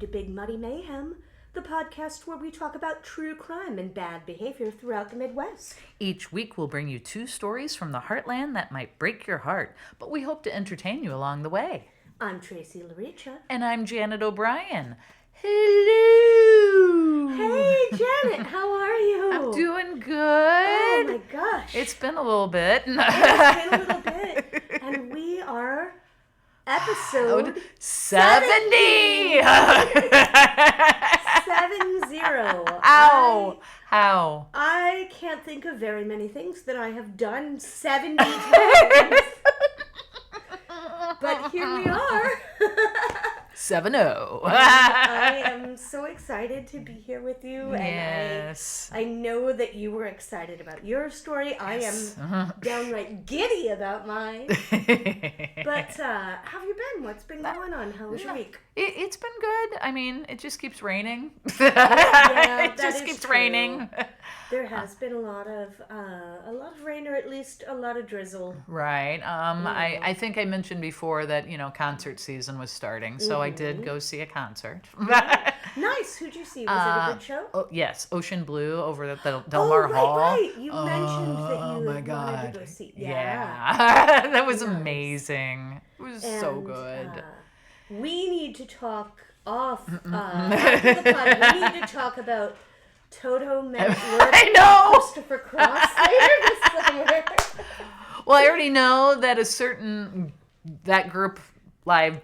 to Big Muddy Mayhem, the podcast where we talk about true crime and bad behavior throughout the Midwest. Each week we'll bring you 2 stories from the heartland that might break your heart, but we hope to entertain you along the way. I'm Tracey Laricha. And I'm Janet O'Brien. Hello! Hey, Janet, how are you? I'm doing good. Oh my gosh. It's been a little bit. It's been a little bit. And we are episode 70! 70. Ow! How? I can't think of very many things that I have done 70 times. But here we are. 7-0. I am so excited to be here with you. Yes. And I know that you were excited about your story. Yes. I am downright giddy about mine. But how have you been? What's been going on? How was your week? It's been good. I mean, it just keeps raining. Yeah, it just keeps true. raining. There has been a lot of rain, or at least a lot of drizzle. Right. I think I mentioned before that, concert season was starting, so I did go see a concert. Nice. Who'd you see? Was it a good show? Oh, yes, Ocean Blue over at the Del Mar Hall. Right. You mentioned that you my God. wanted to go see. Yeah. That was Nice. amazing. It was so good. We need to talk after the pod. We need to talk about Toto Mentworth I know. Christopher Cross later this summer. Well, I already know that that group live,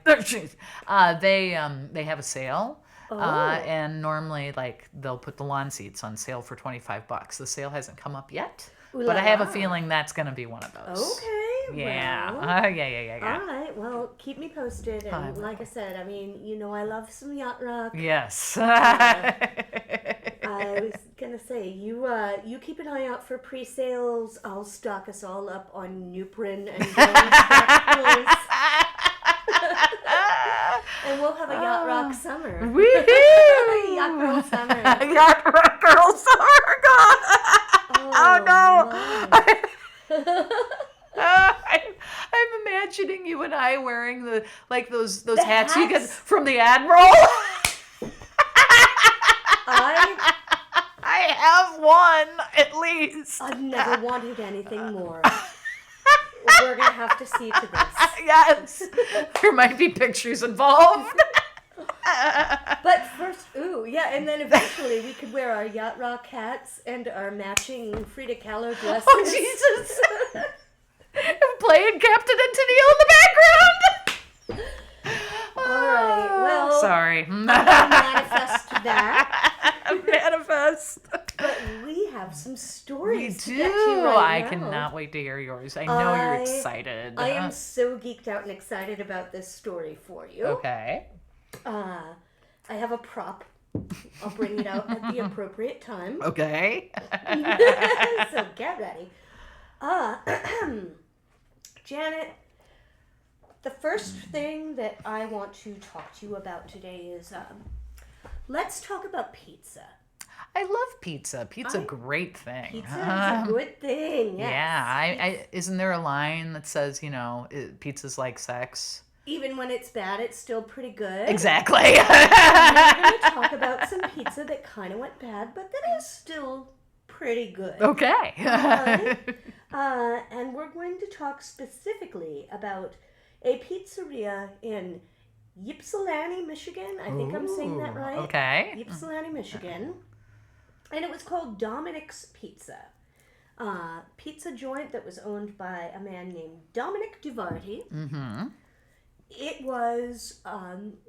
they have a sale. And normally, they'll put the lawn seats on sale for $25. The sale hasn't come up yet, but I have a feeling that's going to be one of those. Okay. Yeah. Well, Yeah. all right. Well, keep me posted. And like I said, I mean, I love some yacht rock. Yes. I was gonna say, you keep an eye out for pre-sales. I'll stock us all up on Nuprin and spectacles. And we'll have a yacht rock summer. Woohoo! Yacht girl summer. Yacht rock girl summer. God. Oh no. I'm imagining you and I wearing those hats you get from the Admiral. I have one, at least. I've never wanted anything more. We're going to have to see to this. Yes. There might be pictures involved. But first, and then eventually we could wear our yacht rock hats and our matching Frida Kahlo dresses. Oh, Jesus. Playing Captain and Tennille in the background. All right, well. Sorry. I'll manifest that. Manifest. But we have some stories We do. to get to right I now. cannot wait to hear yours. I know you're excited. I am so geeked out and excited about this story for you. Okay. I have a prop. I'll bring it out at the appropriate time. Okay. So get ready. Janet, the first thing that I want to talk to you about today is let's talk about pizza. I love pizza. Pizza's a great thing. Pizza is a good thing. Yes. Yeah. Isn't there a line that says, pizza's like sex? Even when it's bad, it's still pretty good. Exactly. We're going to talk about some pizza that kind of went bad, but that is still pretty good. Okay. And we're going to talk specifically about a pizzeria in Ypsilanti, Michigan. I think I'm saying that right. Okay. Ypsilanti, Michigan. And it was called Dominic's Pizza. Pizza joint that was owned by a man named Dominic Duvarty. Mm-hmm. It was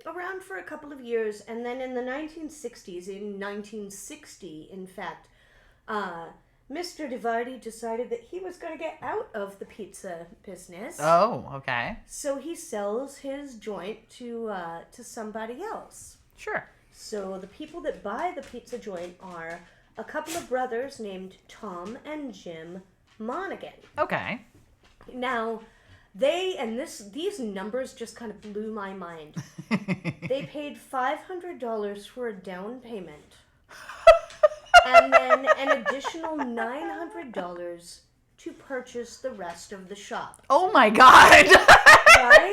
around for a couple of years, and then in the 1960s, in 1960, in fact, Mr. Duvarty decided that he was going to get out of the pizza business. Oh, okay. So he sells his joint to somebody else. Sure. So the people that buy the pizza joint are a couple of brothers named Tom and Jim Monaghan. Okay. Now, these numbers just kind of blew my mind. They paid $500 for a down payment. And then an additional $900 to purchase the rest of the shop. Oh my God. Right?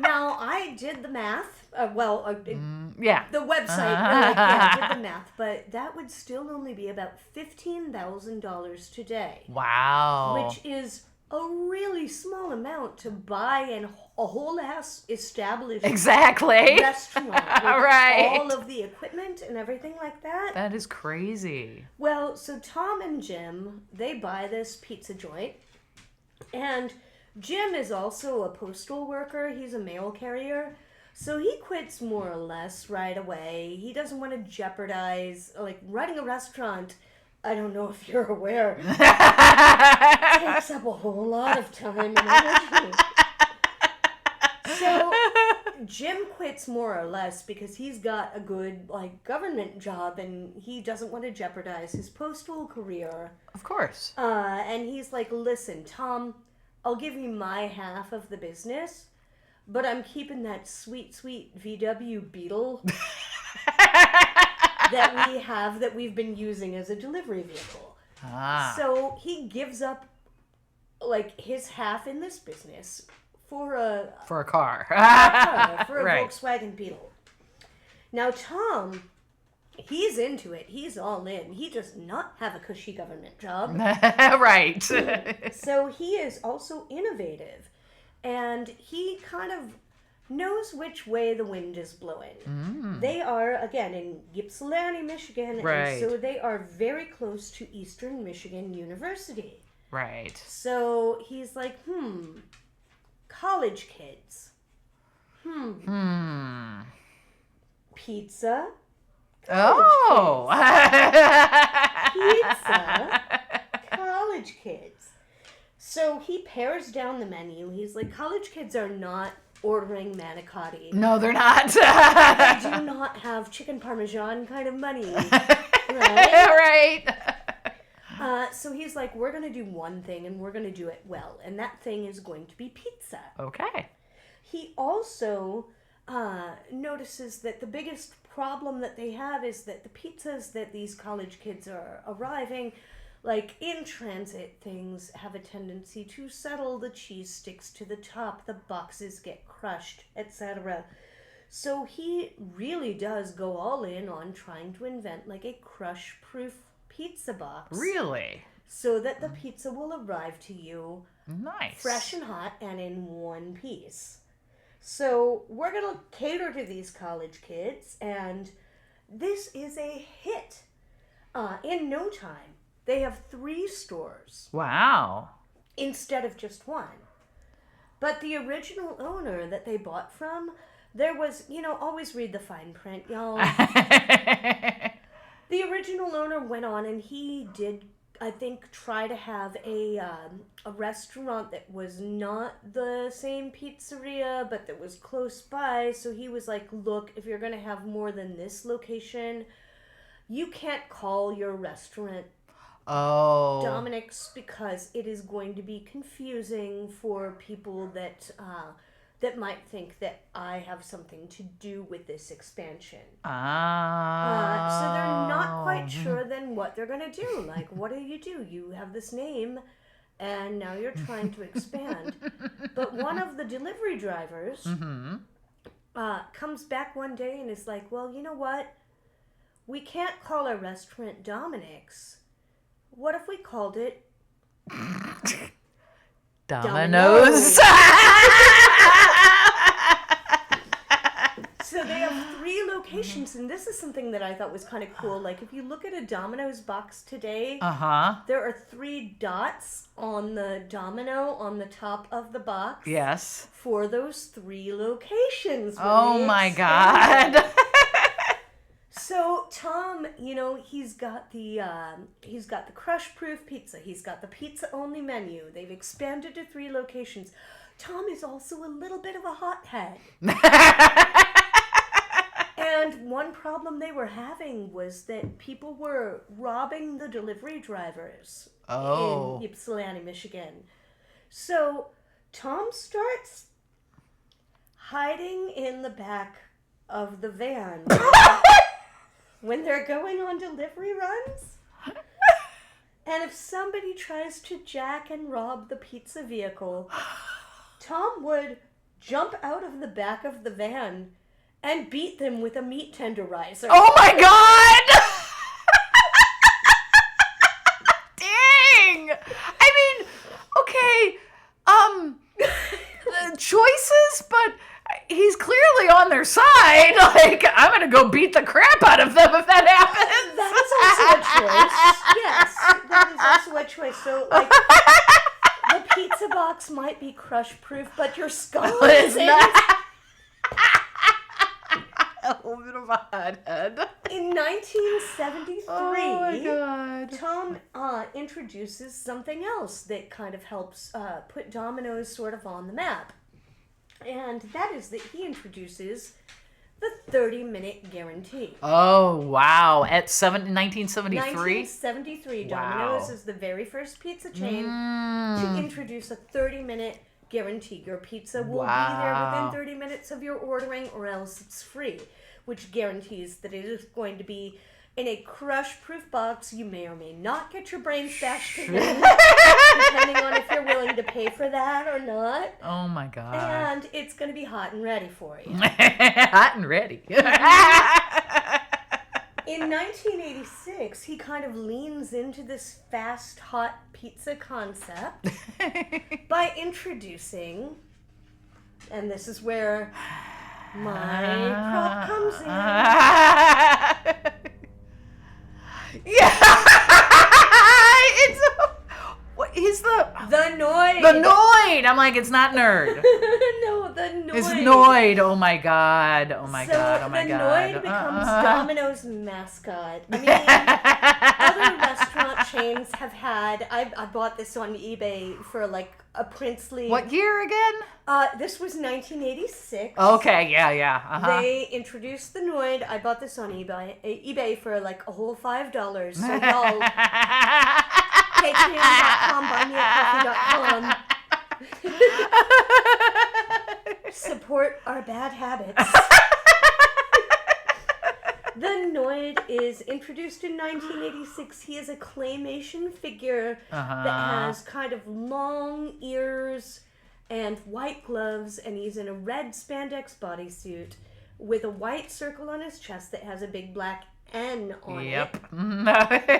Now, I did the math. Yeah. The website did the math, but that would still only be about $15,000 today. Wow. Which is a really small amount to buy a whole ass established restaurant with Right. all of the equipment and everything like that. That is crazy. Well, so Tom and Jim, they buy this pizza joint, and Jim is also a postal worker. He's a mail carrier. So he quits more or less right away. He doesn't want to jeopardize, like, running a restaurant. I don't know if you're aware. It takes up a whole lot of time and energy. So Jim quits more or less because he's got a good, like, government job and he doesn't want to jeopardize his postal career. Of course. And he's like, listen, Tom, I'll give you my half of the business, but I'm keeping that sweet, sweet VW Beetle that we've been using as a delivery vehicle. So he gives up, like, his half in this business for a car. For a Right. Volkswagen Beetle. Now, Tom, he's into it. He's all in. He does not have a cushy government job. Right. So he is also innovative. And he kind of knows which way the wind is blowing. They are, again, in Ypsilanti, Michigan. Right. And so they are very close to Eastern Michigan University. Right. So he's like, college kids. Pizza. Oh. Pizza. College kids. So he pares down the menu. He's like, college kids are not ordering manicotti. No, they're not. They do not have chicken parmesan kind of money. Right? Right. So he's like, we're going to do one thing and we're going to do it well. And that thing is going to be pizza. Okay. He also notices that the biggest problem that they have is that the pizzas that these college kids are arriving, like in transit, things have a tendency to settle. The cheese sticks to the top, the boxes get crushed, etc. So he really does go all in on trying to invent like a crush-proof pizza box. Really? So that the pizza will arrive to you Nice. fresh and hot and in one piece. So we're going to cater to these college kids, and this is a hit. In no time, they have 3 stores Wow. instead of just 1. But the original owner that they bought from, there was, always read the fine print, y'all. The original owner went on and he did, I think, try to have a restaurant that was not the same pizzeria, but that was close by. So he was like, look, if you're going to have more than this location, you can't call your restaurant Dominic's because it is going to be confusing for people that might think that I have something to do with this expansion. So they're not quite sure then what they're going to do. Like, what do? You have this name, and now you're trying to expand. But one of the delivery drivers comes back one day and is like, well, you know what? We can't call our restaurant Dominic's. What if we called it Dominoes. So they have 3 locations, and this is something that I thought was kind of cool. Like, if you look at a Domino's box today, there are 3 dots on the domino on the top of the box. Yes. For those 3 locations. Oh my God. So Tom, he's got the crush proof pizza. He's got the pizza only menu. They've expanded to 3 locations. Tom is also a little bit of a hothead. And one problem they were having was that people were robbing the delivery drivers in Ypsilanti, Michigan. So Tom starts hiding in the back of the van when they're going on delivery runs. And if somebody tries to jack and rob the pizza vehicle, Tom would jump out of the back of the van and beat them with a meat tenderizer. Oh my god! Dang! I mean, okay, choices, but he's clearly on their side. Like, I'm gonna go beat the crap out of them if that happens. That is also a choice. Yes, that is also a choice. So, like, the pizza box might be crush-proof, but your skull isn't. A little bit of a hothead. In 1973, oh my God. Tom introduces something else that kind of helps put Domino's sort of on the map. And that is that he introduces the 30-minute guarantee. Oh, wow. At 1973? 1973, Domino's is the very first pizza chain to introduce a 30-minute guarantee. Your pizza will be there within 30 minutes of your ordering, or else it's free, which guarantees that it is going to be in a crush-proof box. You may or may not get your brain bashed in, depending on if you're willing to pay for that or not. Oh my God. And it's going to be hot and ready for you. Hot and ready. In 1986, he kind of leans into this fast, hot pizza concept by introducing, and this is where my prop comes in. Yeah. It's what is the Noid. The Noid. I'm like, it's not nerd. No, the Noid. It's Noid. Oh my God. Oh my God. Oh my the God. Noid becomes Domino's mascot. I mean, other restaurant chains have had. I bought this on eBay for like a princely. What year again? This was 1986. Okay. Yeah. Uh-huh. They introduced the Noid. I bought this on eBay for like a whole $5. So y'all, Patreon.com, buymeacoffee.com. Support our bad habits. The Noid is introduced in 1986. He is a claymation figure that has kind of long ears and white gloves, and he's in a red spandex bodysuit with a white circle on his chest that has a big black N on it.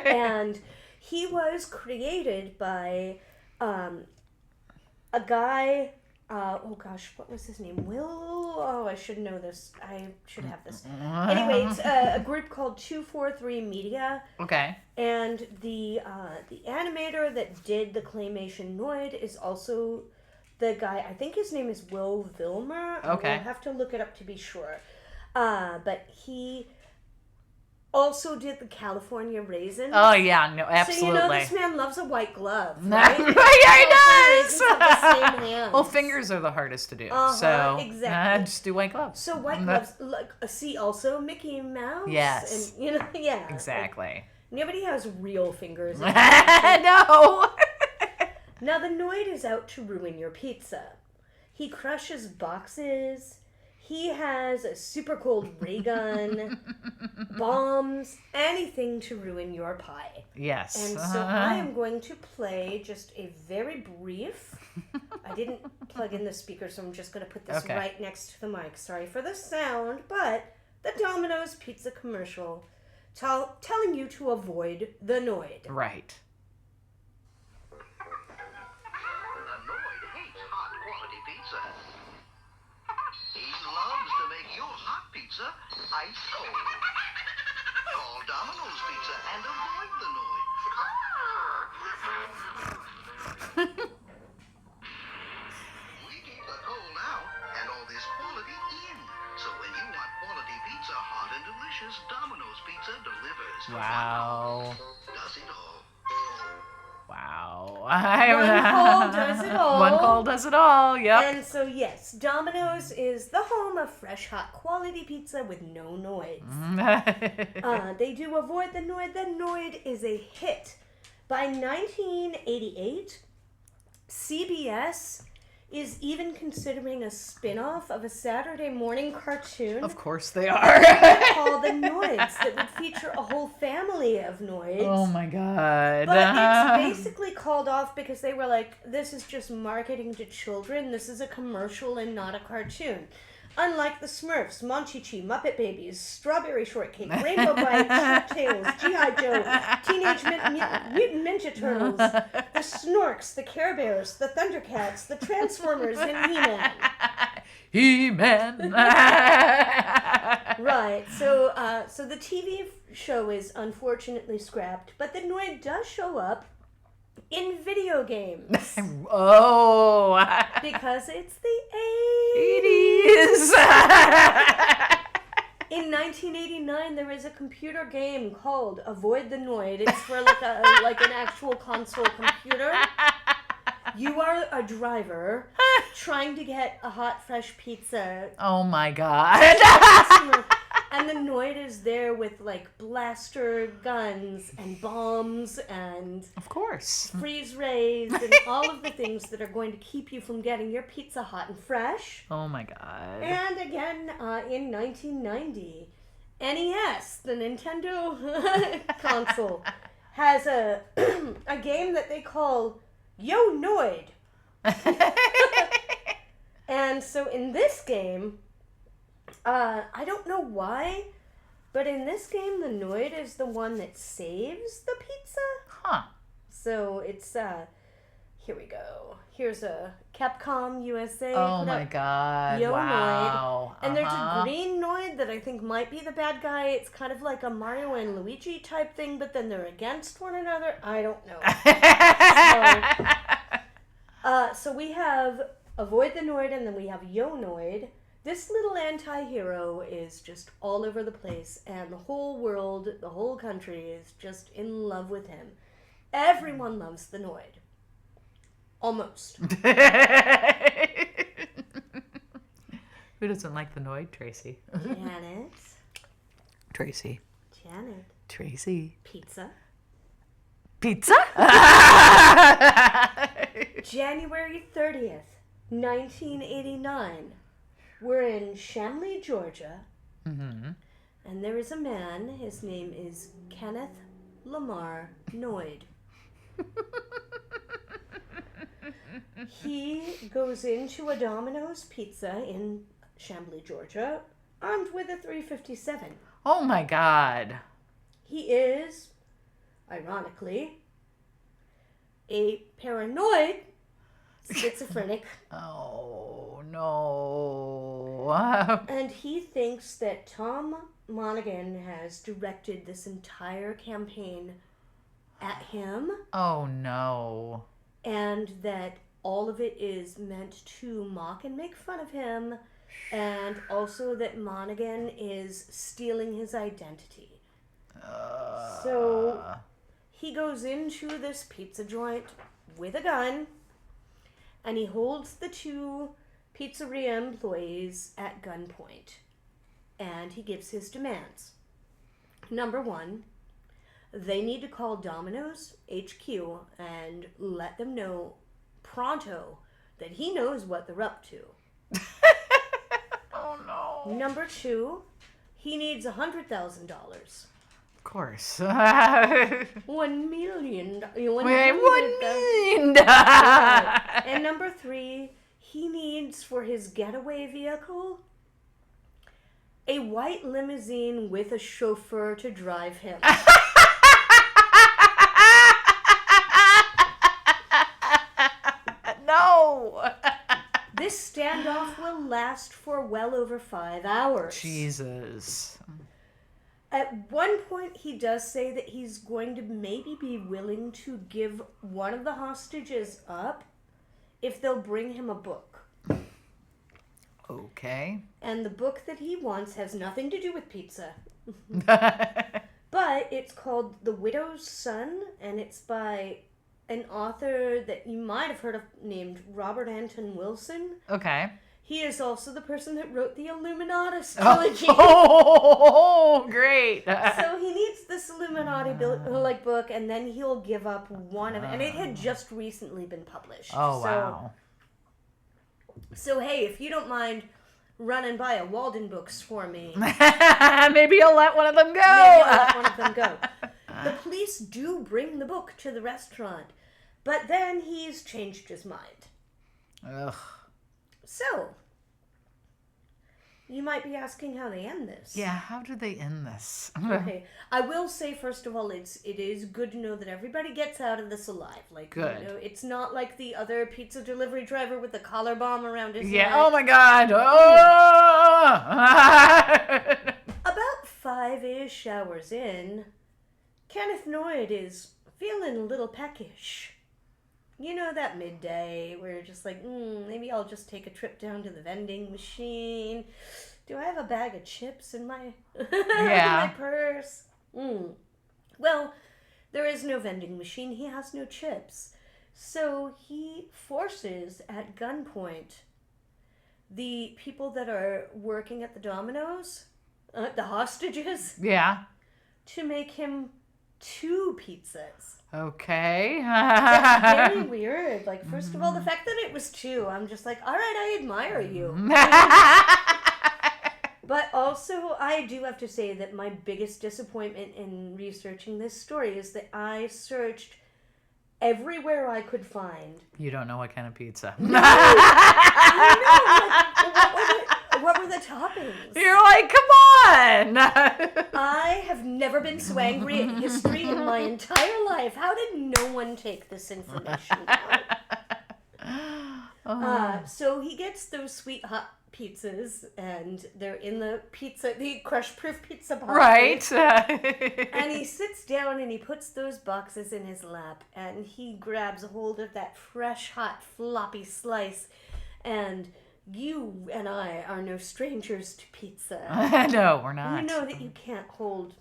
And he was created by a guy, oh gosh, what was his name? I should know this. I should have this. Anyway, it's a group called 243 Media. Okay. And the animator that did the claymation Noid is also the guy, I think his name is Will Vilmer. Okay. I'll have to look it up to be sure. But he also did the California Raisins. Oh, yeah, no, absolutely. So, you know, this man loves a white glove, right? Yeah, he does! The same hands. Well, fingers are the hardest to do, so exactly. Just do white gloves. So white gloves, like, see also Mickey Mouse? Yes. And, you know, yeah. Exactly. Like, nobody has real fingers. No! Now, the Noid is out to ruin your pizza. He crushes boxes. He has a super cold ray gun, bombs, anything to ruin your pie. Yes. And so I am going to play just a very brief. I didn't plug in the speaker, so I'm just going to put this right next to the mic. Sorry for the sound, but the Domino's pizza commercial telling you to avoid the Noid. Right. The Noid hates hot quality pizza. He loves to make your hot pizza ice cold. Call Domino's Pizza and avoid the Noid. We keep the cold out and all this quality in. So when you want quality pizza, hot and delicious, Domino's Pizza delivers. Wow. Does it all. Wow. One call does it all. One call does it all, yep. And so, yes, Domino's is the home of fresh, hot, quality pizza with no noids. They do avoid the Noid. The Noid is a hit. By 1988, CBS is even considering a spin-off of a Saturday morning cartoon Of course they are. called The Noids that would feature a whole family of Noids. Oh my god. But it's basically called off because they were like, this is just marketing to children. This is a commercial and not a cartoon. Unlike the Smurfs, Monchi-Chi, Muppet Babies, Strawberry Shortcake, Rainbow Bright, Shark Tales, G.I. Joe, Teenage Mutant Ninja Turtles, the Snorks, the Care Bears, the Thundercats, the Transformers, and He-Man. He-Man. Right, so the TV show is unfortunately scrapped, but the Noid does show up in video games. Oh. Because it's the It 80s. is. In 1989, there is a computer game called Avoid the Noid. It's for like an actual console computer. You are a driver trying to get a hot, fresh pizza. Oh my god. And the Noid is there with like blaster guns and bombs and Of course. freeze rays and all of the things that are going to keep you from getting your pizza hot and fresh. Oh my god. And again, in 1990, NES, the Nintendo console, has a a game that they call Yo Noid. And so in this game, I don't know why, but in this game, the Noid is the one that saves the pizza. Huh. So it's, here we go. Here's a Capcom USA. Oh my god. Yo Wow. Noid. And there's a green Noid that I think might be the bad guy. It's kind of like a Mario and Luigi type thing, but then they're against one another. I don't know. So we have Avoid the Noid, and then we have Yo Noid. This little anti-hero is just all over the place, and the whole world, the whole country is just in love with him. Everyone loves the Noid. Almost. Who doesn't like the Noid, Tracy? Janet. Tracy. Janet. Tracy. Pizza. Pizza? January 30th, 1989. We're in Chamblee, Georgia. Mm-hmm. And there is a man. His name is Kenneth Lamar Noid. He goes into a Domino's Pizza in Chamblee, Georgia, armed with a .357. Oh my god. He is, ironically, a paranoid schizophrenic. Oh no. And he thinks that Tom Monaghan has directed this entire campaign at him, Oh no. and that all of it is meant to mock and make fun of him, and also that Monaghan is stealing his identity. So he goes into this pizza joint with a gun, and he holds the two pizzeria employees at gunpoint, and he gives his demands. Number one, they need to call Domino's HQ and let them know pronto that he knows what they're up to. Oh no. Number two, he needs $100,000. Of course. $1 million. Wait, 1 million. Right. And number three, he needs for his getaway vehicle a white limousine with a chauffeur to drive him. No. This standoff will last for well over 5 hours. Jesus. At one point, he does say that he's going to maybe be willing to give one of the hostages up if they'll bring him a book. Okay. And the book that he wants has nothing to do with pizza. But it's called The Widow's Son, and it's by an author that you might have heard of named Robert Anton Wilson. Okay. He is also the person that wrote the Illuminatus trilogy. Oh, great. So he needs this Illuminati book, and then he'll give up one of it. And it had just recently been published. Oh, So wow. So, hey, if you don't mind running by a Walden Books for me, Maybe you'll let one of them go. maybe I'll let one of them go. The police do bring the book to the restaurant, but then he's changed his mind. Ugh. So, you might be asking how they end this. Yeah, how do they end this? Okay, I will say first of all, it is good to know that everybody gets out of this alive. Like, Good. You know, it's not like the other pizza delivery driver with the collar bomb around his Yeah, neck. oh my God. Oh! About 5-ish hours in, Kenneth Noid is feeling a little peckish. You know, that midday where you're just like, maybe I'll just take a trip down to the vending machine. Do I have a bag of chips in my, in my purse? Well, there is no vending machine. He has no chips. So he forces, at gunpoint, the people that are working at the Dominoes, the hostages, Yeah. to make him 2 pizzas. Okay. That's very weird. Like, first of all, the fact that it was 2, I'm just like, all right, I admire you. But also, I do have to say that my biggest disappointment in researching this story is that I searched everywhere I could find. You don't know what kind of pizza. What were the toppings? You're like, come on. I have never been so angry at history in my entire life. How did no one take this information down? So he gets those sweet hot pizzas, and they're in the crush-proof pizza boxes. Right. And he sits down and he puts those boxes in his lap, and he grabs a hold of that fresh, hot, floppy slice, and you and I are no strangers to pizza. No, we're not. You know that you can't hold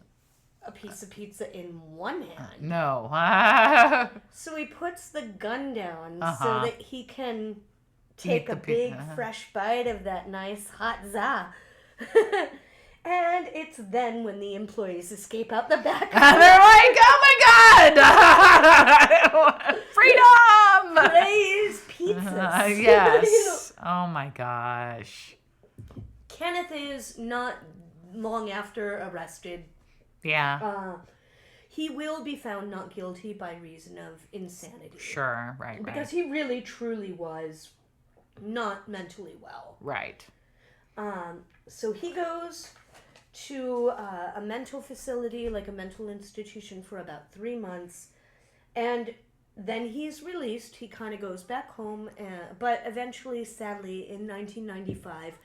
a piece of pizza in one hand. No. So he puts the gun down Uh-huh. so that he can take Eat a the big, pizza. fresh bite of that nice hot za. And it's then when the employees escape out the back. They're like, oh my God. Freedom. Praise pizzas. Yes. Oh my gosh. Kenneth is not long after arrested. Yeah. He will be found not guilty by reason of insanity. Sure. Right. Because he really, truly was not mentally well. Right. So he goes to a mental facility, like a mental institution, for about 3 months. And then he's released. He kind of goes back home. But eventually, sadly, in 1995,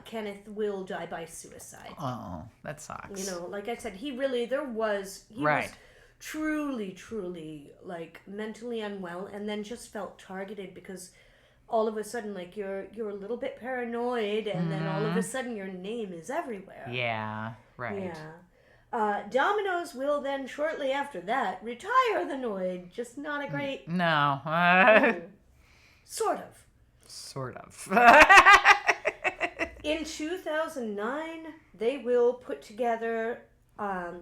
Kenneth will die by suicide. Oh, that sucks. You know, like I said, he was truly, truly, like, mentally unwell, and then just felt targeted because all of a sudden, like, you're a little bit paranoid, and then all of a sudden your name is everywhere. Yeah, right. Yeah. Domino's will then, shortly after that, retire the Noid. Just not a great... No. Sort of. Sort of. In 2009, they will put together a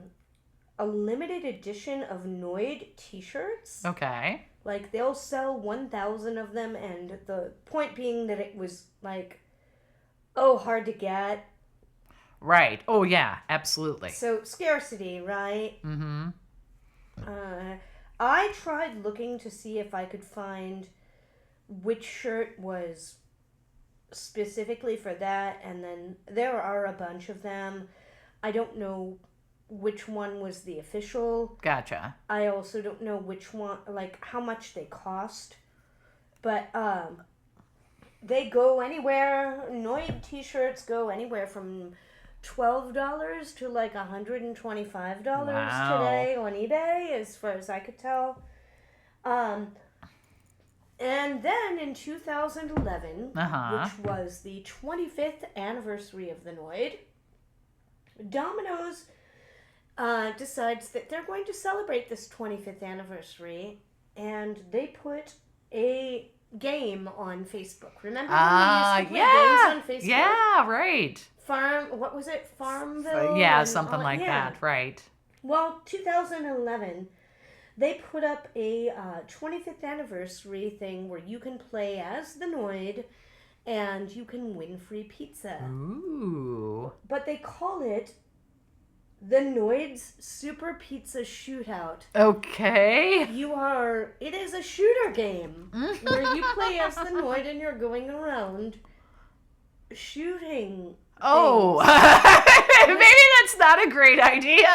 limited edition of Noid t-shirts. Okay. Like, they'll sell 1,000 of them, and the point being that it was, like, hard to get. Right. Oh, yeah, absolutely. So, scarcity, right? Mm-hmm. I tried looking to see if I could find which shirt was specifically for that, and then there are a bunch of them. I don't know which one was the official. Gotcha. I also don't know which one, like, how much they cost. But they go anywhere. Noid t-shirts go anywhere from $12 to like $125 today on eBay, as far as I could tell. And then in 2011, which was the 25th anniversary of the Noid, Domino's decides that they're going to celebrate this 25th anniversary, and they put a game on Facebook. Remember when we used to play games on Facebook? Yeah, right. What was it? Farmville? Yeah, something like that, right. Well, 2011, they put up a 25th anniversary thing where you can play as the Noid, and you can win free pizza. Ooh. But they call it the Noid's Super Pizza Shootout. Okay. It is a shooter game where you play as the Noid and you're going around shooting. Oh. Maybe that's not a great idea.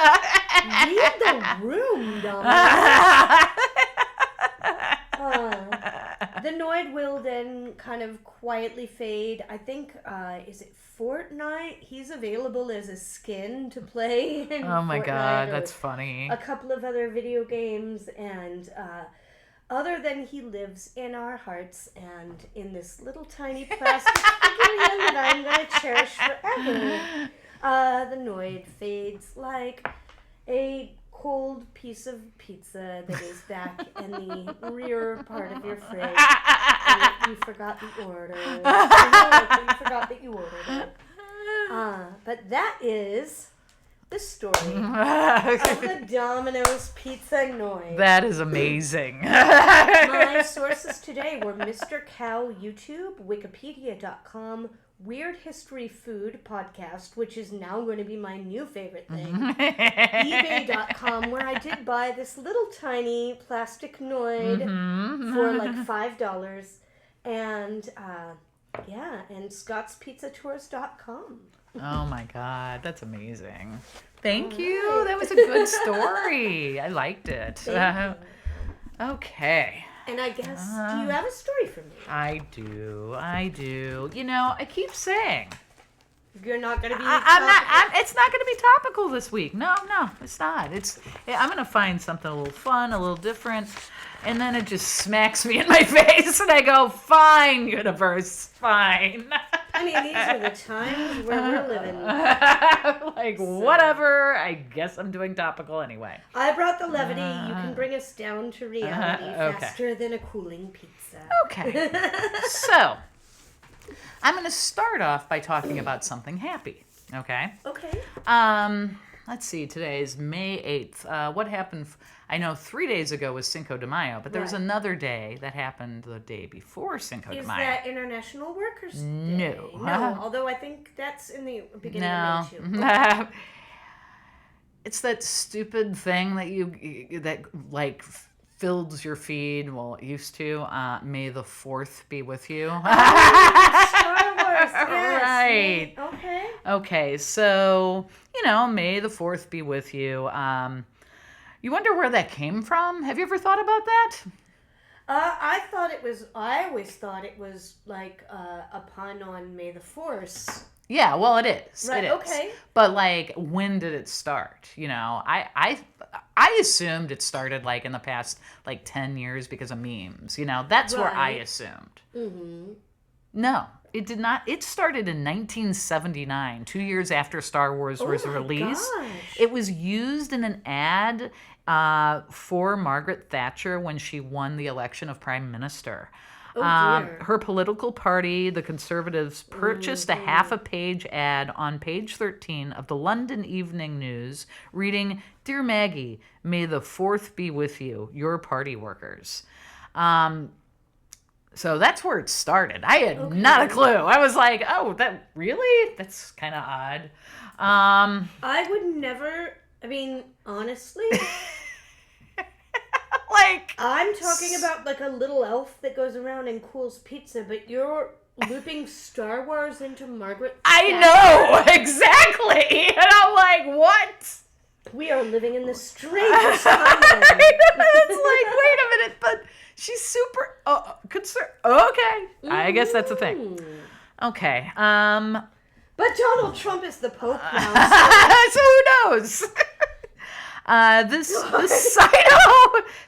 Read the room, Dominoe. The Noid will then kind of quietly fade. I think, is it Fortnite? He's available as a skin to play in Oh my Fortnite, God, or that's funny. a couple of other video games, and other than he lives in our hearts and in this little tiny plastic figurine that I'm going to cherish forever, the Noid fades like a cold piece of pizza that is back in the rear part of your fridge. And you forgot the order. You forgot that you ordered it. But that is the story of the Domino's Pizza Noid. That is amazing. My sources today were Mr. Cow YouTube, Wikipedia.com, Weird History Food podcast, which is now going to be my new favorite thing, eBay.com, where I did buy this little tiny plastic Noid for like $5, and and ScottsPizzaTours.com. Oh my God, that's amazing. Thank you. That was a good story. I liked it. Thank you. Okay. And I guess, do you have a story for me? I do. You know, I keep saying You're not going to be. it's not going to be topical this week. No, it's not. I'm going to find something a little fun, a little different, and then it just smacks me in my face, and I go, "Fine, universe, fine." I mean, these are the times where we're living. Like, whatever. I guess I'm doing topical anyway. I brought the levity. You can bring us down to reality okay. faster than a cooling pizza. Okay. So, I'm going to start off by talking about something happy. Okay? Okay. Let's see. Today is May 8th. What happened? I know 3 days ago was Cinco de Mayo, but there was Right. another day that happened the day before Cinco de Is Mayo. that International Workers' Day? No. No, although I think that's in the beginning No. of May, too. It's that stupid thing that like fills your feed. Well, it used to. May the 4th be with you. Star Wars, yes. Right. Okay. Okay, so, May the 4th be with you. You wonder where that came from? Have you ever thought about that? I always thought it was like a pun on May the Force. Yeah, well, it is. Right, It is. okay. But, like, when did it start? I assumed it started, like, in the past, like, 10 years because of memes. That's where I Right. assumed. Mm-hmm. No, it did not. It started in 1979, 2 years after Star Wars was my released. gosh. It was used in an ad for Margaret Thatcher when she won the election of Prime Minister. Oh, dear. Her political party, the Conservatives, purchased a half-a-page ad on page 13 of the London Evening News reading, "Dear Maggie, may the 4th be with you, your party workers." So that's where it started. I had not a clue. I was like, oh, that really? That's kind of odd. I would never, honestly, Like, I'm talking about like a little elf that goes around and cools pizza, but you're looping Star Wars into Margaret I Thatcher. know, exactly. And I'm like, what? We are living in the strangest time. It's like, wait a minute, but she's super concerned. Okay, I guess that's a thing. Okay, But Donald Trump is the Pope now. so who knows?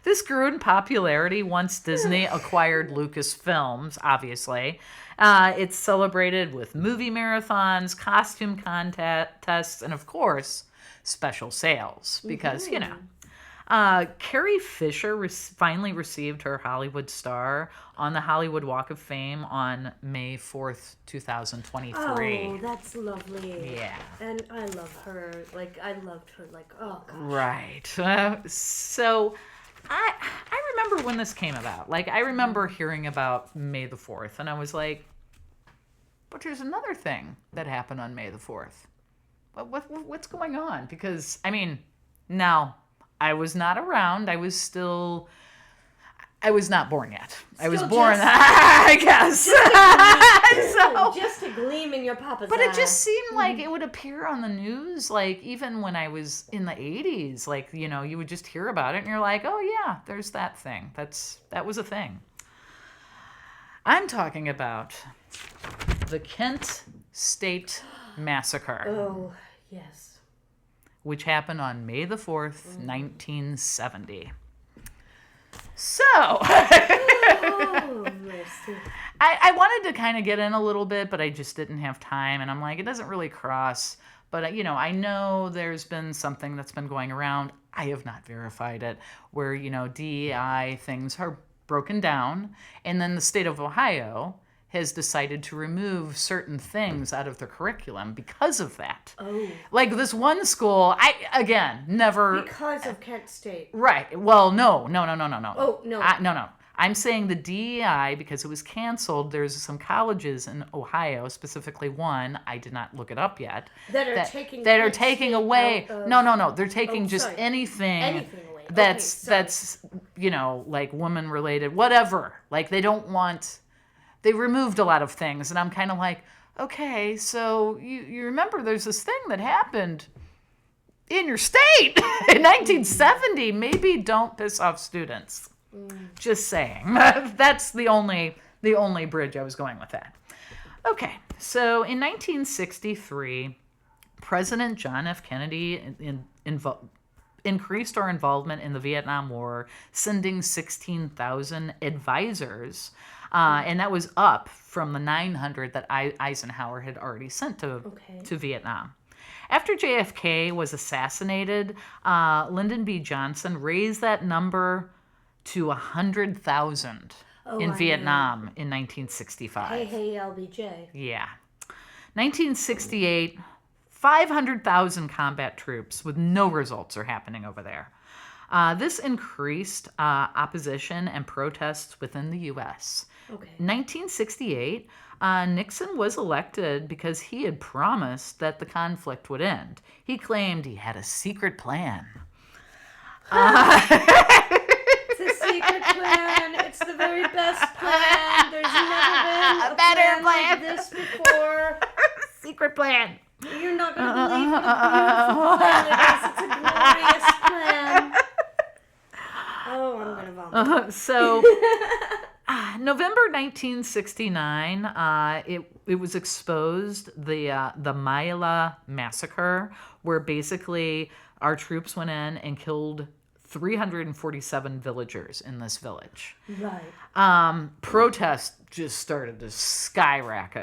This grew in popularity once Disney acquired Lucasfilms, obviously. It's celebrated with movie marathons, costume contests, and of course, special sales. Because, Carrie Fisher finally received her Hollywood star on the Hollywood Walk of Fame on May 4th, 2023. Oh, that's lovely. Yeah. And I love her. I loved her. Oh, gosh. Right. So I remember when this came about. I remember hearing about May the 4th, and I was like, But there's another thing that happened on May the 4th. What's going on? Because, I mean, now, I was not around. I was not born yet. I was born, I guess. Just a gleam in your papa's But eye. it just seemed like it would appear on the news, like, even when I was in the 80s, like, you know, you would just hear about it, and you're like, oh, yeah, there's that thing. That was a thing. I'm talking about the Kent State Massacre. Oh, yes. Which happened on May the 4th, 1970. So, Oh, mercy. I wanted to kind of get in a little bit, but I just didn't have time. And I'm like, it doesn't really cross. But, you know, I know there's been something that's been going around. I have not verified it, where, you know, DEI things are broken down. And then the state of Ohio has decided to remove certain things out of their curriculum because of that. Oh. Like this one school, never... Because of Kent State. Right. Well, no. Oh, no. No. I'm saying the DEI, because it was canceled, there's some colleges in Ohio, specifically one, I did not look it up yet, that are taking State away... out of- No. They're taking just sorry. anything away. that's, you know, like woman-related, whatever. Like, they don't want... They removed a lot of things, and I'm kind of like, okay, so you remember there's this thing that happened in your state in 1970. Maybe don't piss off students. Just saying. That's the only bridge I was going with that. Okay, so in 1963, President John F. Kennedy increased our involvement in the Vietnam War, sending 16,000 advisors. And that was up from the 900 that Eisenhower had already sent to Vietnam. After JFK was assassinated, Lyndon B. Johnson raised that number to 100,000 in Vietnam in 1965. Hey, LBJ. Yeah. 1968, 500,000 combat troops with no results are happening over there. This increased opposition and protests within the U.S. Okay. 1968, Nixon was elected because he had promised that the conflict would end. He claimed he had a secret plan. It's a secret plan. It's the very best plan. There's never been a better plan like this before. Secret plan. You're not going to believe what a beautiful plan it is. It's a glorious plan. Oh, I'm going to vomit. So, November 1969, it was exposed, the My La massacre, where basically our troops went in and killed 347 villagers in this village. Right. Protests just started to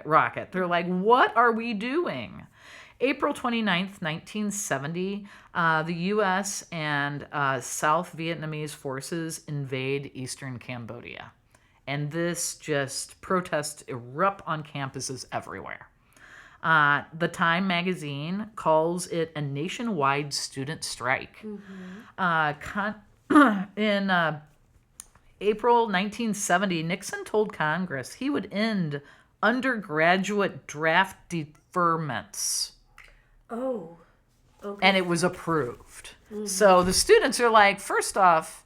rocket. They're like, what are we doing? April 29th, 1970, the U.S. and South Vietnamese forces invade eastern Cambodia. And this protests erupt on campuses everywhere. The Time magazine calls it a nationwide student strike. In April 1970, Nixon told Congress he would end undergraduate draft deferments. Oh. Okay. And it was approved. So the students are like, first off,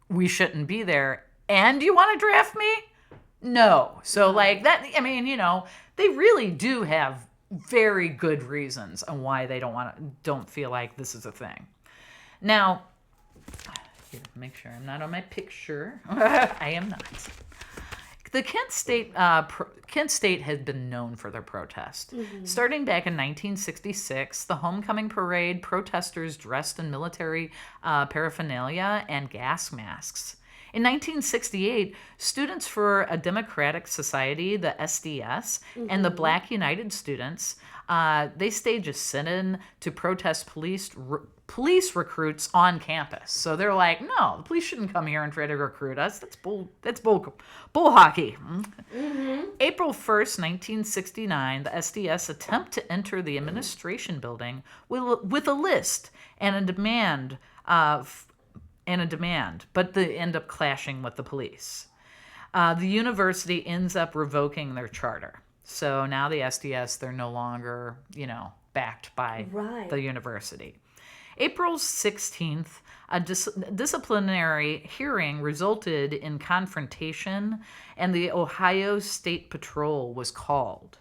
we shouldn't be there. And you want to draft me? No. So like that, I mean, you know, they really do have very good reasons on why they don't feel like this is a thing. Now, here, make sure I'm not on my picture. I am not. The Kent State had been known for their protest. Starting back in 1966, the homecoming parade, protesters dressed in military paraphernalia and gas masks. In 1968, Students for a Democratic Society, the SDS, and the Black United Students, they staged a sit-in to protest police recruits on campus. So they're like, no, the police shouldn't come here and try to recruit us. That's bull hockey. April 1st, 1969, the SDS attempt to enter the administration building with a list and a demand, but they end up clashing with the police. The university ends up revoking their charter. So now the SDS, they're no longer, backed by Right. the university. April 16th, a disciplinary hearing resulted in confrontation, and the Ohio State Patrol was called.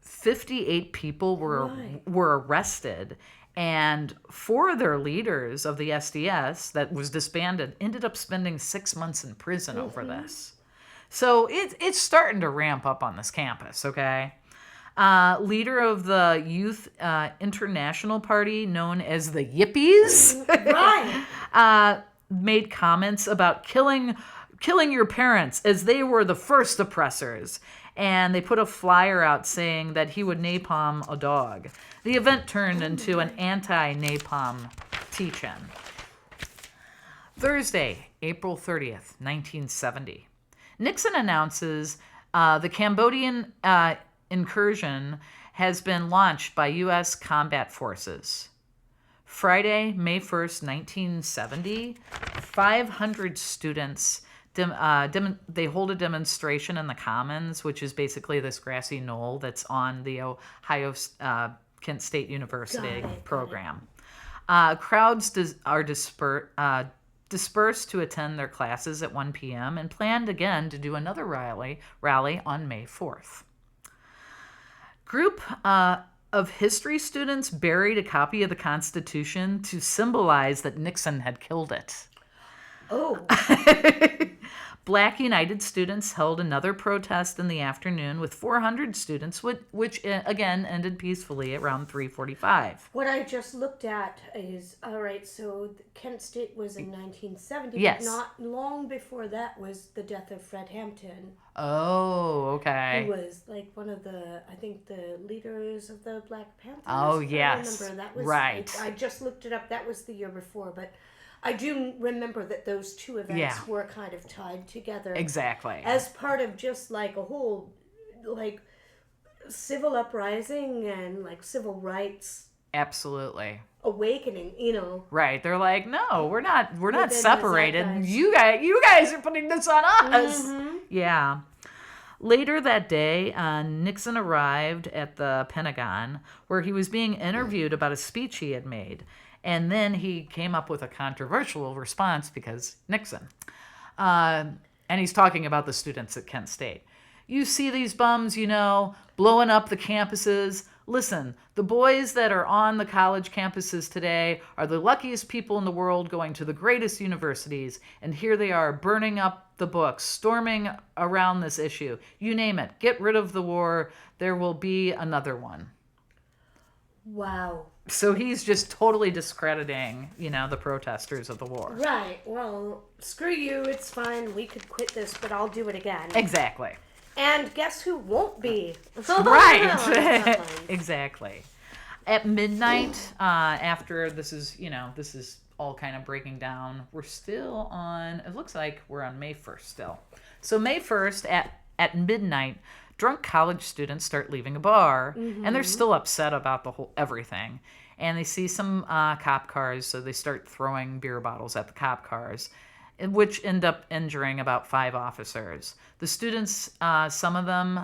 58 people were arrested, and 4 of their leaders of the SDS that was disbanded ended up spending 6 months in prison over this. So it's starting to ramp up on this campus, okay? Leader of the Youth International Party, known as the Yippies, Right. made comments about killing your parents as they were the first oppressors. And they put a flyer out saying that he would napalm a dog. The event turned into an anti-napalm teach-in. Thursday, April 30th, 1970. Nixon announces the Cambodian incursion has been launched by U.S. combat forces. Friday, May 1st, 1970, 500 students, they hold a demonstration in the Commons, which is basically this grassy knoll that's on the Ohio Kent State University program. Crowds are dispersed to attend their classes at 1 p.m. and planned again to do another rally on May 4th. Group of history students buried a copy of the Constitution to symbolize that Nixon had killed it. Oh. Black United students held another protest in the afternoon with 400 students, which again ended peacefully around 3:45. What I just looked at is, all right, so Kent State was in 1970, Yes. but not long before that was the death of Fred Hampton, Oh, okay. who was like one of the, I think, the leaders of the Black Panthers. Oh, yes. I remember that was, Right. I just looked it up, that was the year before, but I do remember that those two events were kind of tied together. Exactly. As part of just like a whole, like, civil uprising and like civil rights Absolutely. awakening, Right. They're like, no, we're not Within the separated. zeitgeist. You guys are putting this on us. Mm-hmm. Yeah. Later that day, Nixon arrived at the Pentagon, where he was being interviewed about a speech he had made. And then he came up with a controversial response because Nixon. And he's talking about the students at Kent State. You see these bums, blowing up the campuses. Listen, the boys that are on the college campuses today are the luckiest people in the world going to the greatest universities. And here they are burning up the books, storming around this issue. You name it. Get rid of the war. There will be another one. Wow. So he's just totally discrediting, the protesters of the war. Right. Well, screw you. It's fine. We could quit this, but I'll do it again. Exactly. And guess who won't be? Right. Exactly. At midnight, after this is all kind of breaking down, we're still on, it looks like we're on May 1st still. So May 1st at midnight, drunk college students start leaving a bar, and they're still upset about the whole everything. And they see some cop cars, so they start throwing beer bottles at the cop cars, which end up injuring about 5 officers. The students, some of them,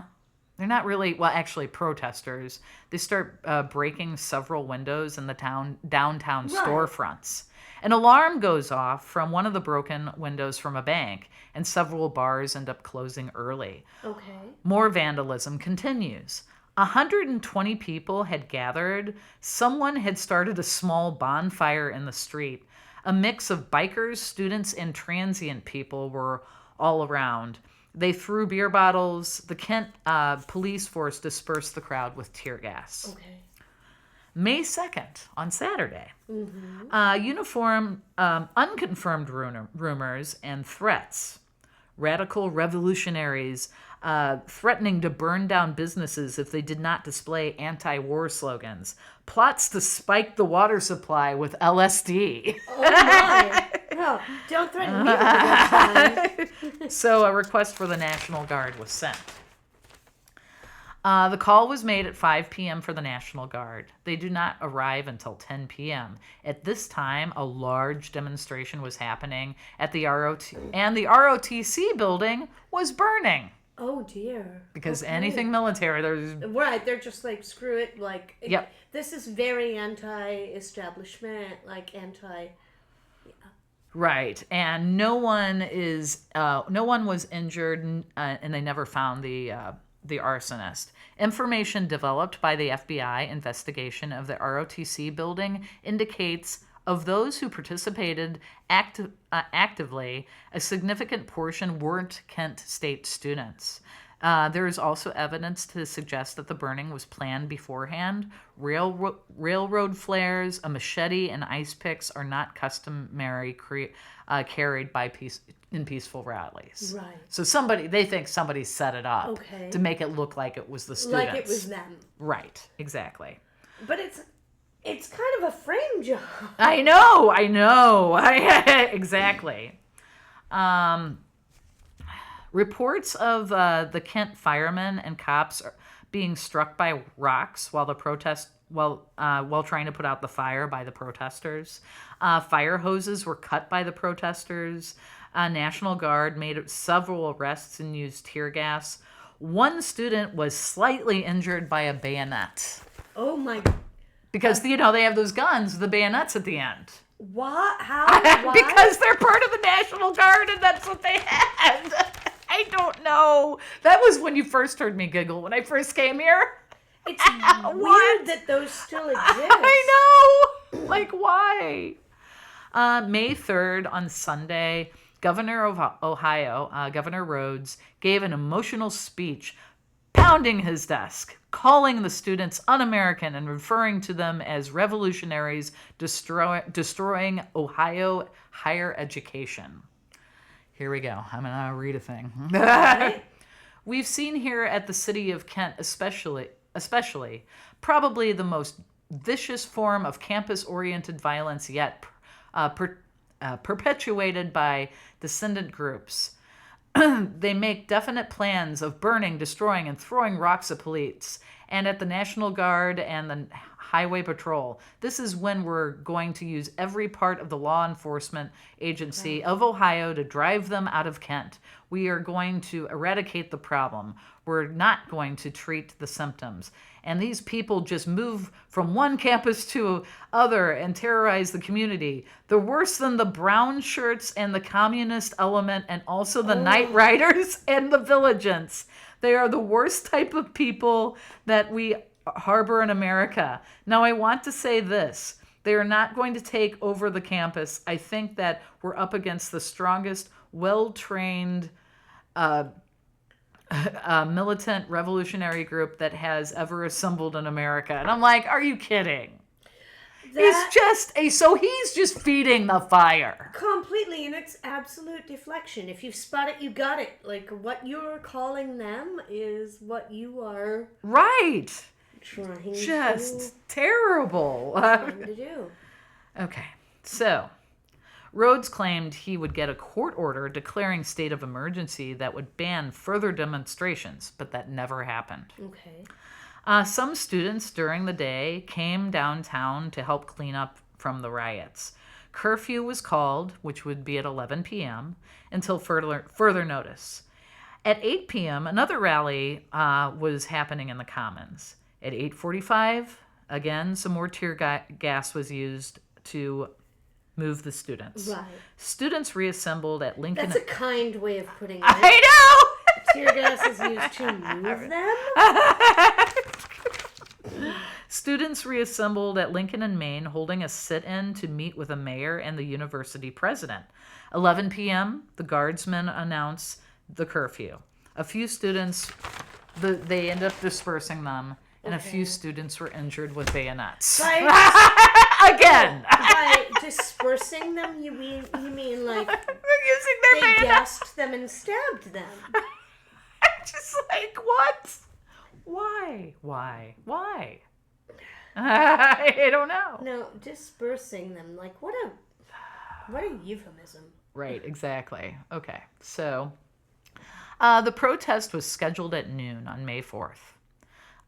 they're not really, actually protesters. They start breaking several windows in the downtown storefronts. An alarm goes off from one of the broken windows from a bank, and several bars end up closing early. Okay. More vandalism continues. 120 people had gathered. Someone had started a small bonfire in the street. A mix of bikers, students, and transient people were all around. They threw beer bottles. The Kent police force dispersed the crowd with tear gas. Okay. May 2nd, on Saturday, unconfirmed rumors and threats. Radical revolutionaries threatening to burn down businesses if they did not display anti-war slogans. Plots to spike the water supply with LSD. Oh my. No, don't threaten me with that time. So a request for the National Guard was sent. The call was made at 5 p.m. for the National Guard. They do not arrive until 10 p.m. At this time, a large demonstration was happening at the ROTC, and the ROTC building was burning. Oh dear. Because Okay. anything military, there's Right, they're just like, screw it, like, Yep. this is very anti-establishment, like right, and no one was injured, and they never found the arsonist. Information developed by the FBI investigation of the ROTC building indicates of those who participated actively, a significant portion weren't Kent State students. There is also evidence to suggest that the burning was planned beforehand. Railroad flares, a machete, and ice picks are not customary carried in peaceful rallies. Right. So they think somebody set it up Okay. to make it look like it was the students. Like it was them. Right, exactly. But it's kind of a frame job. I know. Exactly. Reports of the Kent firemen and cops being struck by rocks while trying to put out the fire by the protesters. Fire hoses were cut by the protesters. National Guard made several arrests and used tear gas. One student was slightly injured by a bayonet. Oh my. Because, they have those guns with the bayonets at the end. What? How? Why? Because they're part of the National Guard and that's what they had. I don't know. That was when you first heard me giggle when I first came here. It's weird that those still exist. I know. Like, why? May 3rd, on Sunday, Governor of Ohio, Governor Rhodes, gave an emotional speech, pounding his desk, calling the students un-American and referring to them as revolutionaries destroying Ohio higher education. Here we go. I'm going to read a thing. Right? We've seen here at the city of Kent especially, probably the most vicious form of campus-oriented violence yet perpetuated by dissident groups. They make definite plans of burning, destroying, and throwing rocks at police and at the National Guard and the Highway Patrol. This is when we're going to use every part of the law enforcement agency of Ohio to drive them out of Kent. We are going to eradicate the problem. We're not going to treat the symptoms. And these people just move from one campus to other and terrorize the community. They're worse than the brown shirts and the communist element and also the night riders and the villagants. They are the worst type of people that we harbor in America. Now, I want to say this. They are not going to take over the campus. I think that we're up against the strongest, well-trained militant revolutionary group that has ever assembled in America. And I'm like, are you kidding? He's just feeding the fire. Completely, and it's absolute deflection. If you spot it, you got it. Like, what you're calling them is what you are Right. trying Terrible. to do. Okay, so Rhodes claimed he would get a court order declaring state of emergency that would ban further demonstrations, but that never happened. Okay. Some students during the day came downtown to help clean up from the riots. Curfew was called, which would be at 11 p.m., until further notice. At 8 p.m., another rally was happening in the Commons. At 8:45, again, some more tear gas was used to move the students. Right. Students reassembled at Lincoln. That's a kind way of putting it. I know! Tear gas is used to move them? Students reassembled at Lincoln and Main, holding a sit-in to meet with the mayor and the university president. 11 p.m., the guardsmen announced the curfew. A few students, they end up dispersing them, and a few students were injured with bayonets. Again! By dispersing them, you mean like using their they bayonets? gassed them and stabbed them? Just like, what? Why? I don't know. No, dispersing them. Like, what a euphemism. Right, exactly. Okay, so the protest was scheduled at noon on May 4th.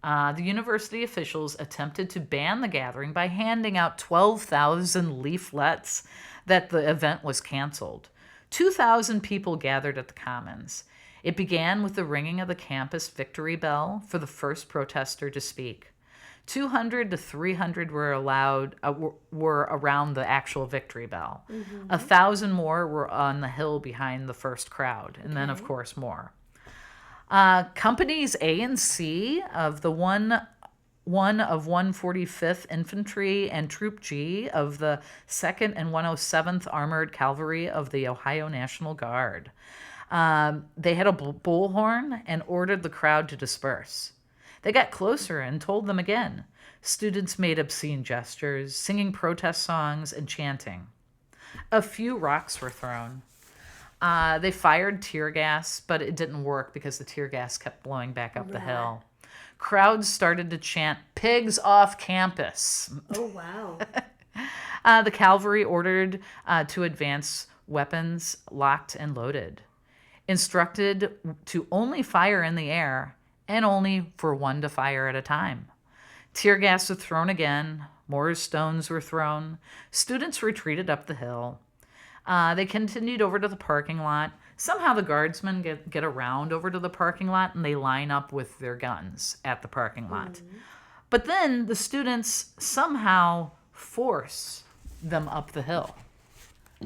The university officials attempted to ban the gathering by handing out 12,000 leaflets that the event was canceled. 2,000 people gathered at the Commons. It began with the ringing of the campus victory bell for the first protester to speak. 200 to 300 were around the actual victory bell. 1,000 more were on the hill behind the first crowd, and then, of course, more. Companies A and C of the one of 145th Infantry and Troop G of the 2nd and 107th Armored Cavalry of the Ohio National Guard. They had a bullhorn and ordered the crowd to disperse. They got closer and told them again. Students made obscene gestures, singing protest songs and chanting. A few rocks were thrown. They fired tear gas, but it didn't work because the tear gas kept blowing back up the hill. Crowds started to chant, "Pigs off campus." Oh, wow. The cavalry ordered to advance weapons locked and loaded. Instructed to only fire in the air and only for one to fire at a time. Tear gas was thrown again. More stones were thrown. Students retreated up the hill. They continued over to the parking lot. Somehow the guardsmen get around over to the parking lot and they line up with their guns at the parking lot. But then the students somehow force them up the hill.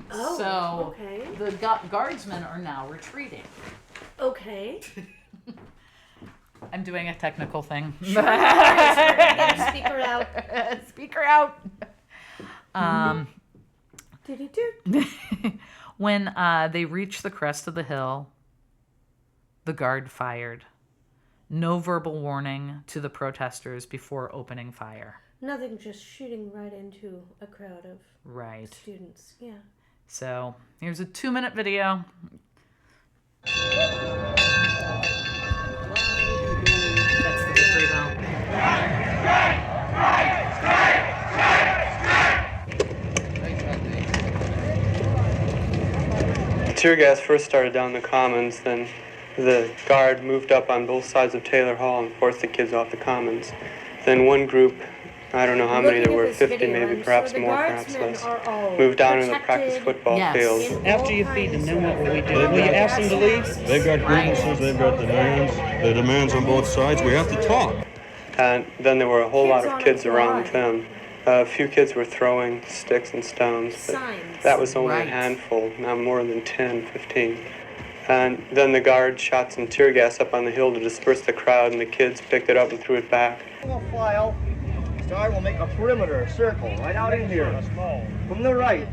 Oh, So okay. the guardsmen are now retreating. Okay. I'm doing a technical thing. Speaker out. Speaker out. Do-do-do. When they reached the crest of the hill, the guard fired. No verbal warning to the protesters before opening fire. Nothing, just shooting right into a crowd of Right. students. Yeah. So here's a 2-minute video. That's the victory bell. The tear gas first started down the commons, then the guard moved up on both sides of Taylor Hall and forced the kids off the commons. Then one group, I don't know how many there were, 50 maybe, perhaps more, perhaps less, moved down into the practice football field. After you feed them, then what will we do? Will you ask them to leave? They've got grievances, they've got demands, the demands on both sides. We have to talk. And then there were a whole lot of kids around them. A few kids were throwing sticks and stones, but that was only a handful, not more than 10, 15. And then the guard shot some tear gas up on the hill to disperse the crowd, and the kids picked it up and threw it back. We'll fly out. Start, we'll make a perimeter, a circle, right out in here. From the right,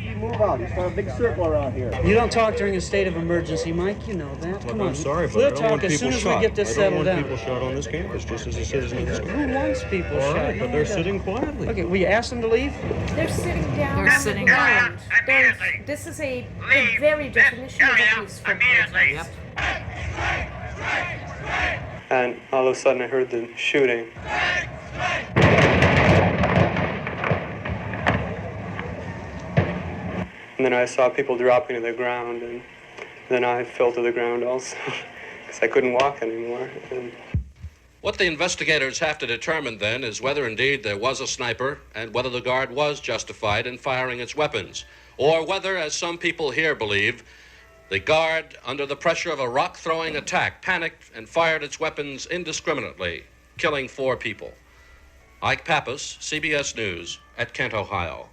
you move out. You start a big circle around here. You don't talk during a state of emergency, Mike. You know that. Look, Come on. I'm sorry, but We'll I don't talk want as people soon as shot. we get this I don't settled want down. people shot on this campus, just as a citizen of this campus. Who wants people All shot? right, but they're sitting quietly. Okay, will you ask them to leave? They're sitting down They're on sitting the down. ground. This is the very definition of a peaceful protest. Yep. And all of a sudden I heard the shooting. And then I saw people dropping to the ground, and then I fell to the ground also, because I couldn't walk anymore. And What the investigators have to determine then is whether indeed there was a sniper and whether the guard was justified in firing its weapons, or whether, as some people here believe, the guard, under the pressure of a rock-throwing attack, panicked and fired its weapons indiscriminately, killing 4 people. Ike Pappas, CBS News, at Kent, Ohio.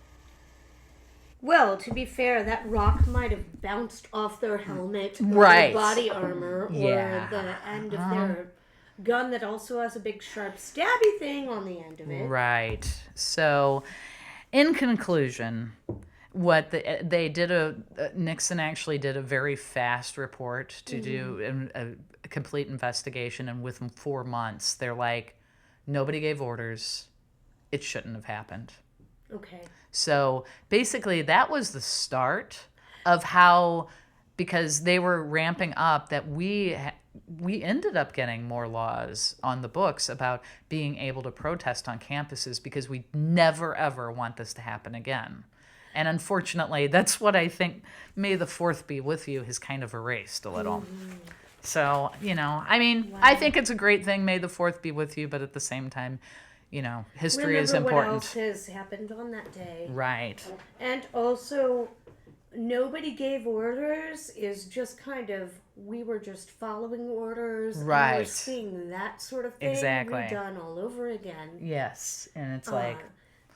Well, to be fair, that rock might have bounced off their helmet or Right. their body armor or Yeah. the end of their gun that also has a big sharp stabby thing on the end of it. Right. So, in conclusion, what they did Nixon actually did a very fast report to do a complete investigation, and within 4 months, they're like, nobody gave orders. It shouldn't have happened. Okay. So basically, that was the start of how, because they were ramping up, that we ended up getting more laws on the books about being able to protest on campuses, because we never, ever want this to happen again. And unfortunately, that's what I think May the 4th be with you has kind of erased a little. So, I mean, I think it's a great thing, May the 4th be with you, but at the same time, history is Remember important. what else has happened on that day. Right. And also, nobody gave orders is just kind of we were just following orders. Right. And we're seeing that sort of thing Exactly. redone all over again. Yes. And it's like...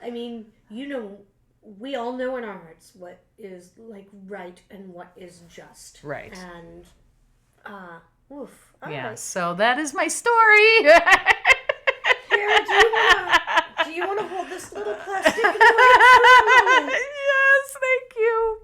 I mean, we all know in our hearts what is, like, right and what is just. Right. And, oof. Yeah, Right. so that is my story. Kara, do you want to hold this little plastic noise for a moment? Yes, thank you.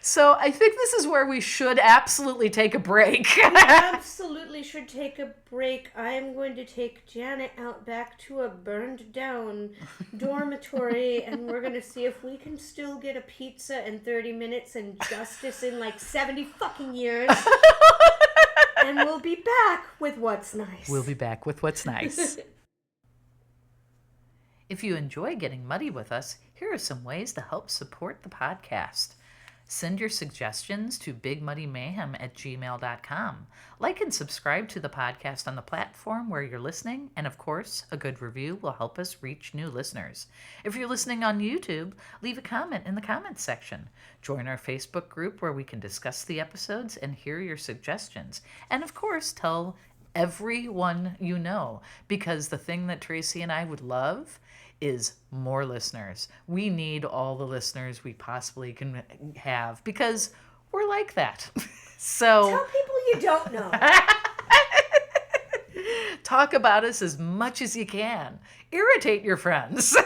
So I think this is where we should absolutely take a break. We absolutely should take a break. I am going to take Janet out back to a burned down dormitory, and we're going to see if we can still get a pizza in 30 minutes and justice in like 70 fucking years. And we'll be back with What's Nice. We'll be back with What's Nice. If you enjoy getting muddy with us, here are some ways to help support the podcast. Send your suggestions to bigmuddymayhem@gmail.com. Like and subscribe to the podcast on the platform where you're listening, and of course, a good review will help us reach new listeners. If you're listening on YouTube, leave a comment in the comments section. Join our Facebook group where we can discuss the episodes and hear your suggestions. And of course, tell everyone you know, because the thing that Tracey and I would love is more listeners. We need all the listeners we possibly can have because we're like that. So tell people you don't know. Talk about us as much as you can. Irritate your friends. Be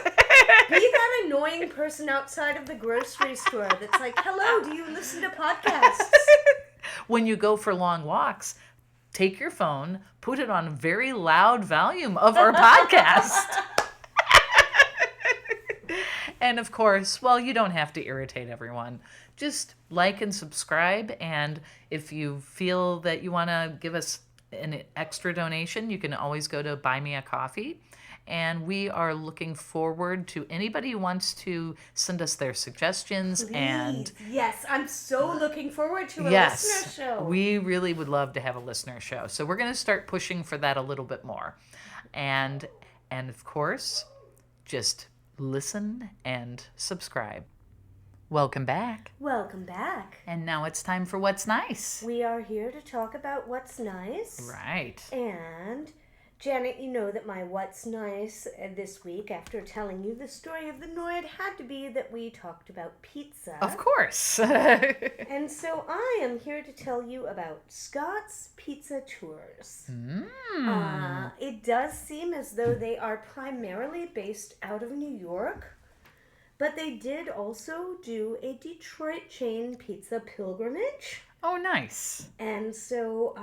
that annoying person outside of the grocery store that's like, hello, do you listen to podcasts? When you go for long walks, take your phone, put it on a very loud volume of our podcast. And of course, well, you don't have to irritate everyone. Just like and subscribe. And if you feel that you want to give us an extra donation, you can always go to Buy Me a Coffee. And we are looking forward to anybody who wants to send us their suggestions. Please. And yes, I'm so looking forward to a yes, listener show. We really would love to have a listener show. So we're going to start pushing for that a little bit more. And of course, just listen and subscribe. Welcome back. Welcome back. And now it's time for What's Nice. We are here to talk about what's nice. Right. And Janet, you know that my What's Nice this week, after telling you the story of the Noid, had to be that we talked about pizza. Of course. And so I am here to tell you about Scott's Pizza Tours. It does seem as though they are primarily based out of New York, but they did also do a Detroit chain pizza pilgrimage. Oh, nice. And so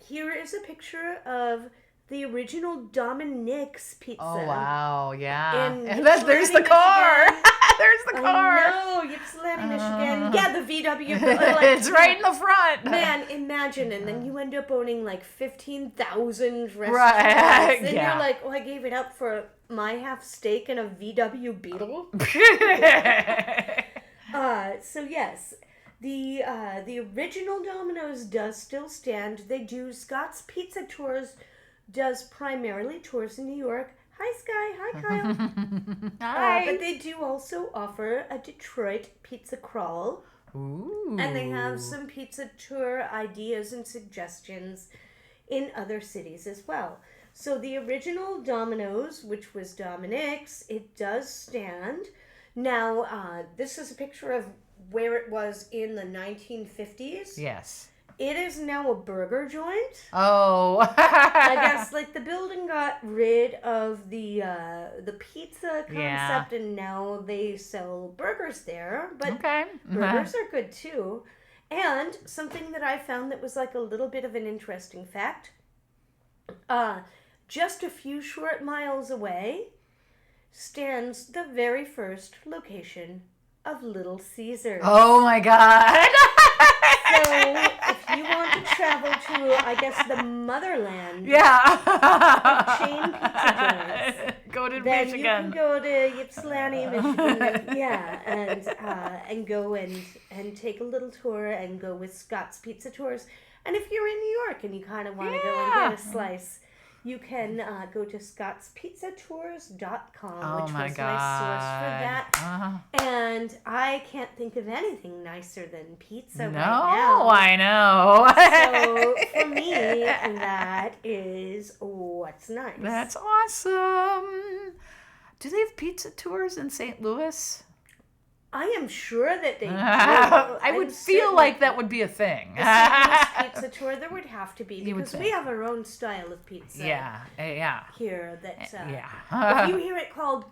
here is a picture of the original Dominique's pizza. Oh, wow. Yeah. And there's the car. There's the car. Oh, no, Ypsilanti, Michigan. Yeah, the VW. It's right in the front. Man, imagine, and then you end up owning like 15,000 restaurants. Right. Then Yeah. you're like, oh, I gave it up for my half steak and a VW Beetle. So yes, the original Domino's does still stand. They do Scott's Pizza Tours, does primarily tours in New York. Hi, Sky. Hi, Kyle. Hi. But they do also offer a Detroit pizza crawl. Ooh. And they have some pizza tour ideas and suggestions in other cities as well. So the original Domino's, which was Dominique's, it does stand. Now, this is a picture of where it was in the 1950s. Yes. It is now a burger joint. Oh. I guess like the building got rid of the pizza concept, and now they sell burgers there. But Okay. burgers are good too. And something that I found that was like a little bit of an interesting fact. Just a few short miles away stands the very first location of Little Caesars. Oh my God. So if you want to travel to, I guess, the motherland Yeah. of chain pizza joints, Go to then Michigan. you can go to Ypsilanti, Michigan, and go and take a little tour and go with Scott's Pizza Tours. And if you're in New York and you kind of want to go and get a slice, You can go to scottspizzatours.com, Oh which my was God. my source for that. And I can't think of anything nicer than pizza right now. I know. So for me, that is what's nice. That's awesome. Do they have pizza tours in St. Louis? I am sure that they do. I would feel like that would be a thing. A St. Louis pizza tour, there would have to be, You would because we think. have our own style of pizza. Yeah. Here that Yeah. if you hear it called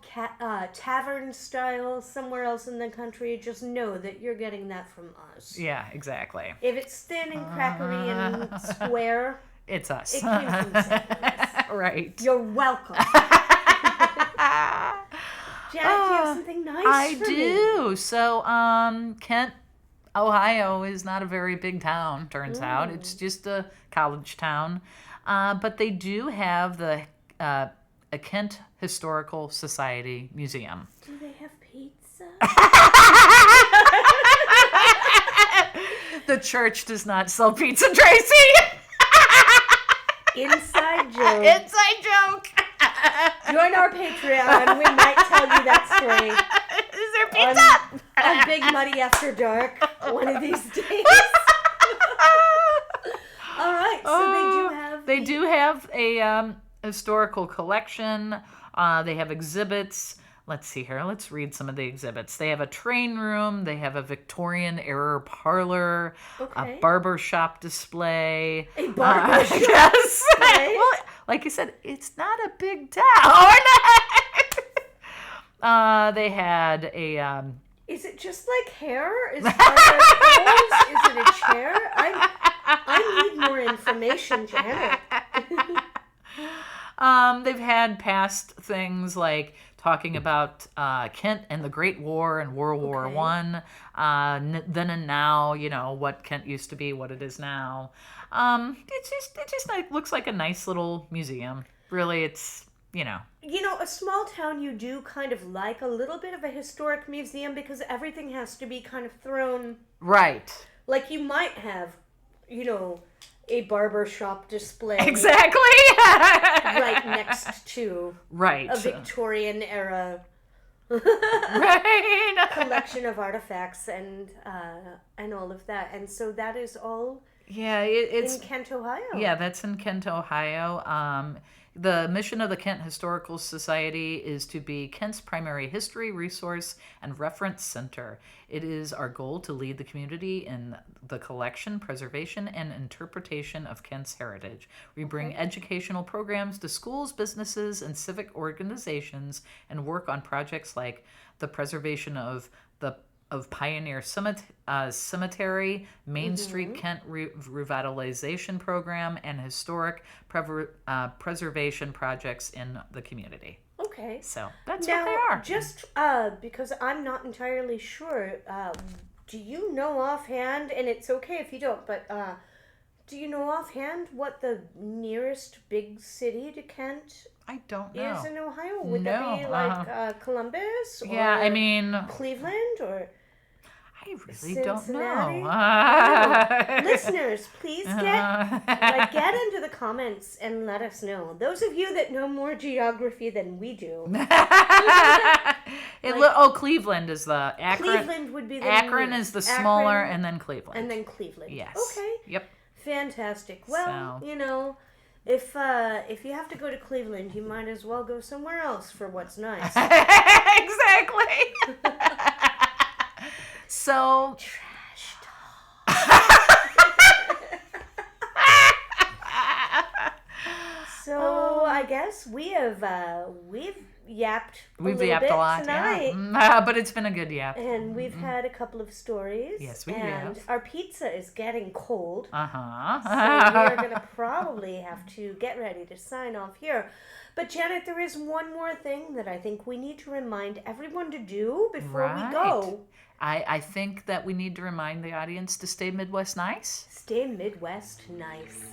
tavern style somewhere else in the country, just know that you're getting that from us. Yeah, exactly. If it's thin and crackery and square, It's us. it came from St. Louis. Right. You're welcome. Janet, do you have something nice I for do. me? So, Kent, Ohio is not a very big town, turns out. It's just a college town. But they do have the a Kent Historical Society Museum. Do they have pizza? The church does not sell pizza, Tracy. Inside joke. Inside joke. Join our Patreon. We might tell you that story. Is there pizza? On Big Muddy After Dark, one of these days. All right, so They do have a historical collection. They have exhibits. Let's see here. Let's read some of the exhibits. They have a train room. They have a Victorian era parlor. Okay. A barber shop display. A barber shop Yes. display? Well, like I said, it's not a big town. They had a... Is it just like hair? Are there clothes? Is it a chair? I need more information, Janet. They've had past things like talking about Kent and the Great War and World War I, then and now, what Kent used to be, what it is now. It just like, looks like a nice little museum. Really, it's, A small town, you do kind of like a little bit of a historic museum because everything has to be kind of thrown. Right. Like you might have, a barber shop display. Exactly. Right next to a Victorian era collection of artifacts and all of that. And so that is all it's in Kent, Ohio. Yeah, that's in Kent, Ohio. The mission of the Kent Historical Society is to be Kent's primary history, resource, and reference center. It is our goal to lead the community in the collection, preservation, and interpretation of Kent's heritage. We bring educational programs to schools, businesses, and civic organizations, and work on projects like the preservation of Pioneer Cemetery, Main Street Kent Revitalization Program, and historic preservation projects in the community. Okay. So that's now, what they are. Just because I'm not entirely sure, do you know offhand, and it's okay if you don't, but do you know offhand what the nearest big city to Kent I don't know. is in Ohio? Would No, that be like Columbus? Or Yeah, I mean, Cleveland or I really don't Cincinnati? know. Listeners, please get into the comments and let us know. Those of you that know more geography than we do. Cleveland is the Akron. Cleveland would be the Akron is the smaller, Akron, and then Cleveland. and then Cleveland. Yes. Okay. Yep. Fantastic. Well, So- if you have to go to Cleveland, you might as well go somewhere else for what's nice. Exactly. So Trash talk. So I guess we've yapped a little bit a lot tonight. yeah. But it's been a good yap. And we've had a couple of stories. Yes, we and have. our pizza is getting cold. So Uh-huh. we're going to probably have to get ready to sign off here. But Janet, there is one more thing that I think we need to remind everyone to do before we go. I think that we need to remind the audience to stay Midwest nice. Stay Midwest nice.